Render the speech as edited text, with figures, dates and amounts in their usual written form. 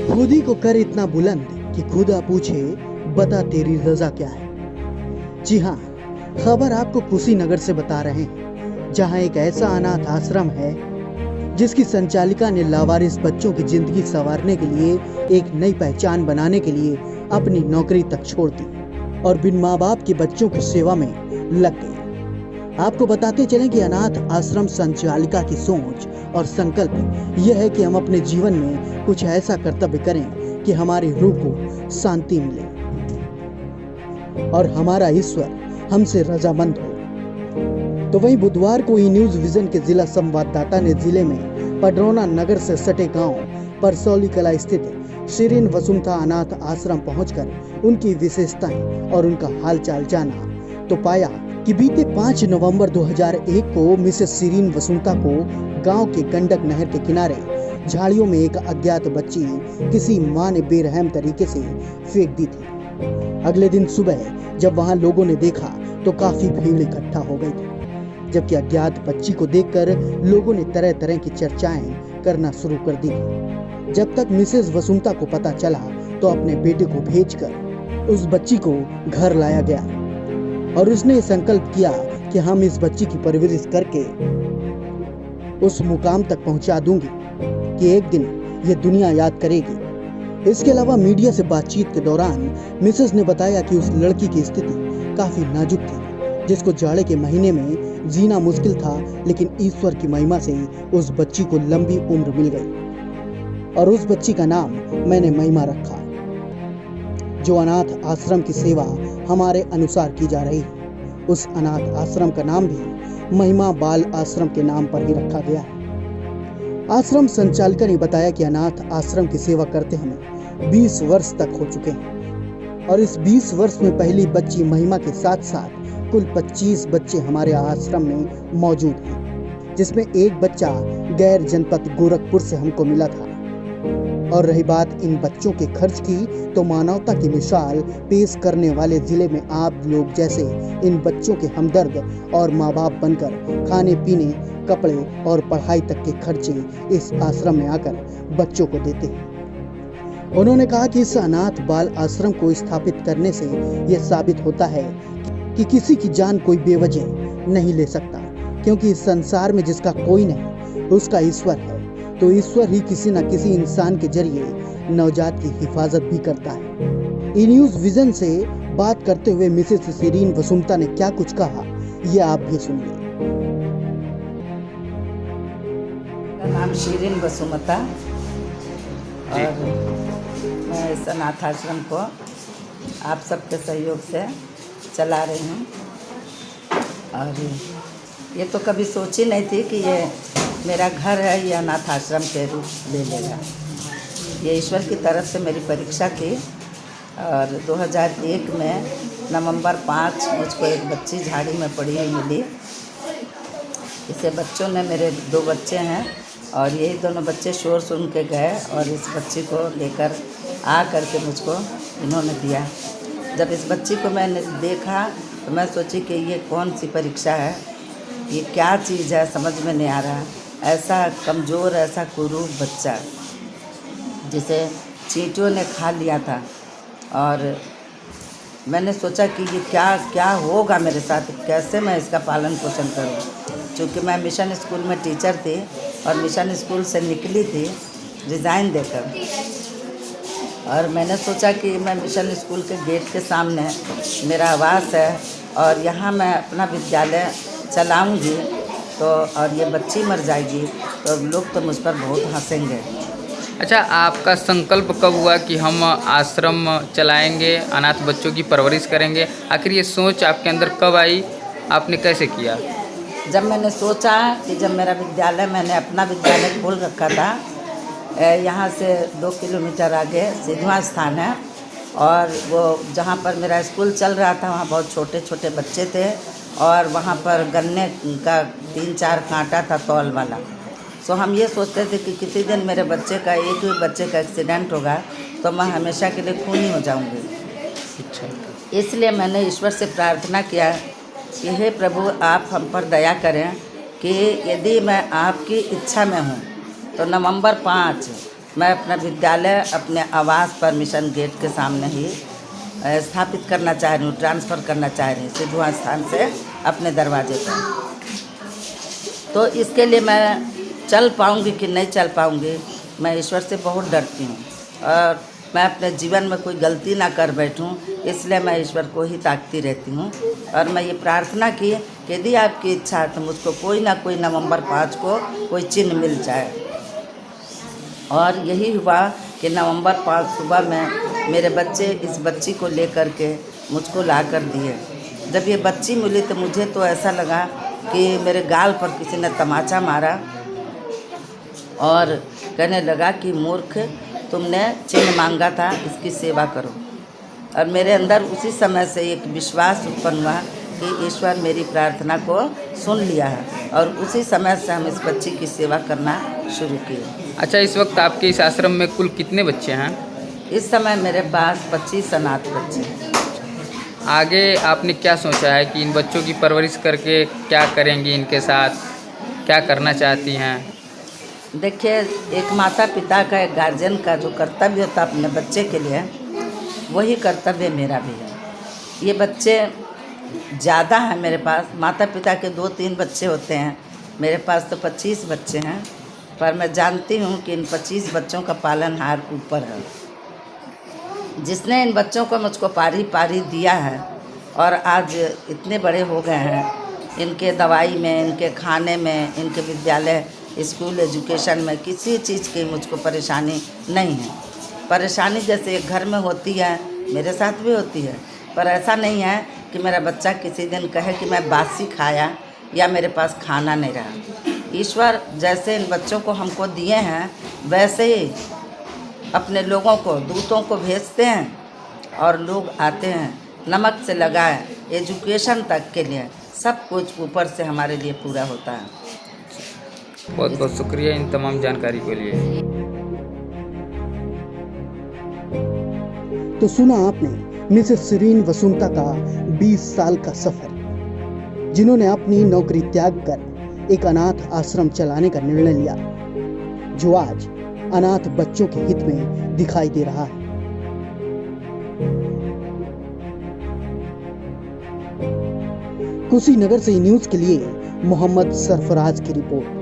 खुद ही को कर इतना बुलंद कि खुदा पूछे बता तेरी रजा क्या है। जी हाँ, खबर आपको कुशीनगर से बता रहे हैं, जहाँ एक ऐसा अनाथ आश्रम है जिसकी संचालिका ने लावारिस बच्चों की जिंदगी संवारने के लिए, एक नई पहचान बनाने के लिए अपनी नौकरी तक छोड़ दी और बिन माँ बाप के बच्चों की सेवा में लग गई। आपको बताते चलें कि अनाथ आश्रम संचालिका की सोच और संकल्प यह है कि हम अपने जीवन में कुछ ऐसा कर्तव्य करें कि हमारी रूह को शांति मिले और हमारा ईश्वर हमसे रजामंद हो। तो वहीं बुधवार को ई न्यूज विजन के जिला संवाददाता ने जिले में पडरौना नगर से सटे गांव परसौली कला स्थित शिरीन वसुंथा अनाथ आश्रम पहुंचकर उनकी विशेषताएं और उनका हालचाल जाना, तो पाया कि बीते 5 नवंबर 2001 को मिसेस शिरीन वसुंथा को गांव के गंडक नहर के किनारे झाड़ियों में एक अज्ञात बच्ची किसी मां ने बेरहम तरीके से फेंक दी थी। अगले दिन सुबह जब वहां लोगों ने देखा तो काफी भीड़ इकट्ठा हो गई थी, जबकि अज्ञात बच्ची को देखकर लोगों ने तरह तरह की चर्चाएं करना शुरू कर दी थी। जब तक मिसेस वसुंथा को पता चला तो अपने बेटे को भेजकर उस बच्ची को घर लाया गया और उसने संकल्प किया कि हम इस बच्ची की परवरिश करके उस मुकाम तक पहुंचा दूंगी कि एक दिन ये दुनिया याद करेगी। इसके अलावा मीडिया से बातचीत के दौरान मिसेस ने बताया कि उस लड़की की स्थिति काफी नाजुक थी, जिसको जाड़े के महीने में जीना मुश्किल था, लेकिन ईश्वर की महिमा से उस बच्ची को लंबी उम्र मिल गई और उस बच्ची का नाम मैंने महिमा रखा। जो अनाथ आश्रम की सेवा हमारे अनुसार की जा रही है, उस अनाथ आश्रम का नाम भी महिमा बाल आश्रम के नाम पर ही रखा गया है। आश्रम संचालिका ने बताया कि अनाथ आश्रम की सेवा करते हमें 20 वर्ष तक हो चुके हैं और इस 20 वर्ष में पहली बच्ची महिमा के साथ साथ कुल 25 बच्चे हमारे आश्रम में मौजूद हैं, जिसमें एक बच्चा गैर जनपद गोरखपुर से हमको मिला था। और रही बात इन बच्चों के खर्च की, तो मानवता की मिसाल पेश करने वाले जिले में आप लोग जैसे इन बच्चों के हमदर्द और माँ बाप बनकर खाने पीने, कपड़े और पढ़ाई तक के खर्चे इस आश्रम में आकर बच्चों को देते हैं। उन्होंने कहा कि इस अनाथ बाल आश्रम को स्थापित करने से यह साबित होता है कि किसी की जान कोई बेवजह नहीं ले सकता, क्योंकि इस संसार में जिसका कोई नहीं उसका ईश्वर है, तो ईश्वर ही किसी न किसी इंसान के जरिए नवजात की हिफाजत भी करता है। ई न्यूज विजन से बात करते हुए मिसेस शिरीन वसुंथा ने क्या कुछ कहा, ये आप भी सुनिए। मेरा नाम शिरीन वसुंथा और मैं इस अनाथ आश्रम को आप सबके सहयोग से चला रही हूँ। और ये तो कभी सोची नहीं थी कि ये मेरा घर है, ये अनाथ आश्रम के रूप ले लेगा। ये ईश्वर की तरफ से मेरी परीक्षा थी और 2001 में नवंबर 5 मुझको एक बच्ची झाड़ी में पड़ी हुई मिली। इसे बच्चों ने, मेरे 2 बच्चे हैं और यही दोनों बच्चे शोर सुन के गए और इस बच्ची को लेकर आ करके मुझको इन्होंने दिया। जब इस बच्ची को मैंने देखा तो मैं सोची कि ये कौन सी परीक्षा है, ये क्या चीज़ है, समझ में नहीं आ रहा। ऐसा कमज़ोर, ऐसा कुरूप बच्चा जिसे चींटियों ने खा लिया था। और मैंने सोचा कि ये क्या क्या होगा मेरे साथ, कैसे मैं इसका पालन पोषण करूं। क्योंकि मैं मिशन स्कूल में टीचर थी और मिशन स्कूल से निकली थी रिज़ाइन देकर, और मैंने सोचा कि मैं मिशन स्कूल के गेट के सामने मेरा आवास है और यहाँ मैं अपना विद्यालय चलाऊँगी, तो और ये बच्ची मर जाएगी तो लोग तो मुझ पर बहुत हंसेंगे। अच्छा, आपका संकल्प कब हुआ कि हम आश्रम चलाएंगे, अनाथ बच्चों की परवरिश करेंगे? आखिर ये सोच आपके अंदर कब आई, आपने कैसे किया? जब मैंने सोचा कि जब मेरा विद्यालय, मैंने अपना विद्यालय खोल रखा था, यहाँ से 2 किलोमीटर आगे सिद्धवा स्थान है और वो जहाँ पर मेरा स्कूल चल रहा था वहाँ बहुत छोटे छोटे बच्चे थे और वहाँ पर गन्ने का 3-4 कांटा था तौल वाला। सो हम ये सोचते थे कि किसी दिन मेरे बच्चे का, एक भी बच्चे का एक्सीडेंट होगा तो मैं हमेशा के लिए खूनी हो जाऊंगी। अच्छा, इसलिए मैंने ईश्वर से प्रार्थना किया कि हे प्रभु, आप हम पर दया करें कि यदि मैं आपकी इच्छा में हूँ तो नवंबर 5 मैं अपना विद्यालय अपने आवास पर मिशन गेट के सामने ही स्थापित करना चाह रही हूँ, ट्रांसफ़र करना चाह रही हूँ सिद्धुआ स्थान से अपने दरवाजे पर। तो इसके लिए मैं चल पाऊँगी कि नहीं चल पाऊँगी, मैं ईश्वर से बहुत डरती हूँ और मैं अपने जीवन में कोई गलती ना कर बैठूँ, इसलिए मैं ईश्वर को ही ताकती रहती हूँ। और मैं ये प्रार्थना की कि यदि आपकी इच्छा है तो मुझको कोई ना कोई नवंबर 5 को कोई चिन्ह मिल जाए। और यही हुआ कि नवंबर 5 सुबह में मेरे बच्चे इस बच्ची को लेकर के मुझको ला कर दिए। जब ये बच्ची मिली तो मुझे तो ऐसा लगा कि मेरे गाल पर किसी ने तमाचा मारा और कहने लगा कि मूर्ख, तुमने चिन्ह मांगा था, इसकी सेवा करो। और मेरे अंदर उसी समय से एक विश्वास उत्पन्न हुआ कि ईश्वर मेरी प्रार्थना को सुन लिया है और उसी समय से हम इस बच्ची की सेवा करना शुरू किए। अच्छा, इस वक्त आपके इस आश्रम में कुल कितने बच्चे हैं? इस समय मेरे पास 25 अनाथ बच्चे हैं। आगे आपने क्या सोचा है कि इन बच्चों की परवरिश करके क्या करेंगी, इनके साथ क्या करना चाहती हैं? देखिए, एक माता पिता का, एक गार्जियन का जो कर्तव्य होता है अपने बच्चे के लिए, वही कर्तव्य मेरा भी है। ये बच्चे ज़्यादा हैं मेरे पास, माता पिता के 2-3 बच्चे होते हैं, मेरे पास तो 25 बच्चे हैं। पर मैं जानती हूँ कि इन 25 बच्चों का पालनहार ऊपर है, जिसने इन बच्चों को मुझको पारी पारी दिया है और आज इतने बड़े हो गए हैं। इनके दवाई में, इनके खाने में, इनके विद्यालय स्कूल एजुकेशन में किसी चीज़ की मुझको परेशानी नहीं है। परेशानी जैसे एक घर में होती है मेरे साथ भी होती है, पर ऐसा नहीं है कि मेरा बच्चा किसी दिन कहे कि मैं बासी खाया या मेरे पास खाना नहीं रहा। ईश्वर जैसे इन बच्चों को हमको दिए हैं वैसे ही अपने लोगों को, दूतों को भेजते हैं और लोग आते हैं, नमक से लगाए एजुकेशन तक के लिए सब कुछ ऊपर से हमारे लिए पूरा होता है। बहुत बहुत शुक्रिया इन तमाम जानकारी के लिए। तो सुना आपने मिसेस शिरीन वसुमता का 20 साल का सफर, जिन्होंने अपनी नौकरी त्याग कर एक अनाथ आश्रम चलाने का निर्णय लिया, जो आज अनाथ बच्चों के हित में दिखाई दे रहा है। कुशीनगर से न्यूज़ के लिए मोहम्मद सरफराज की रिपोर्ट।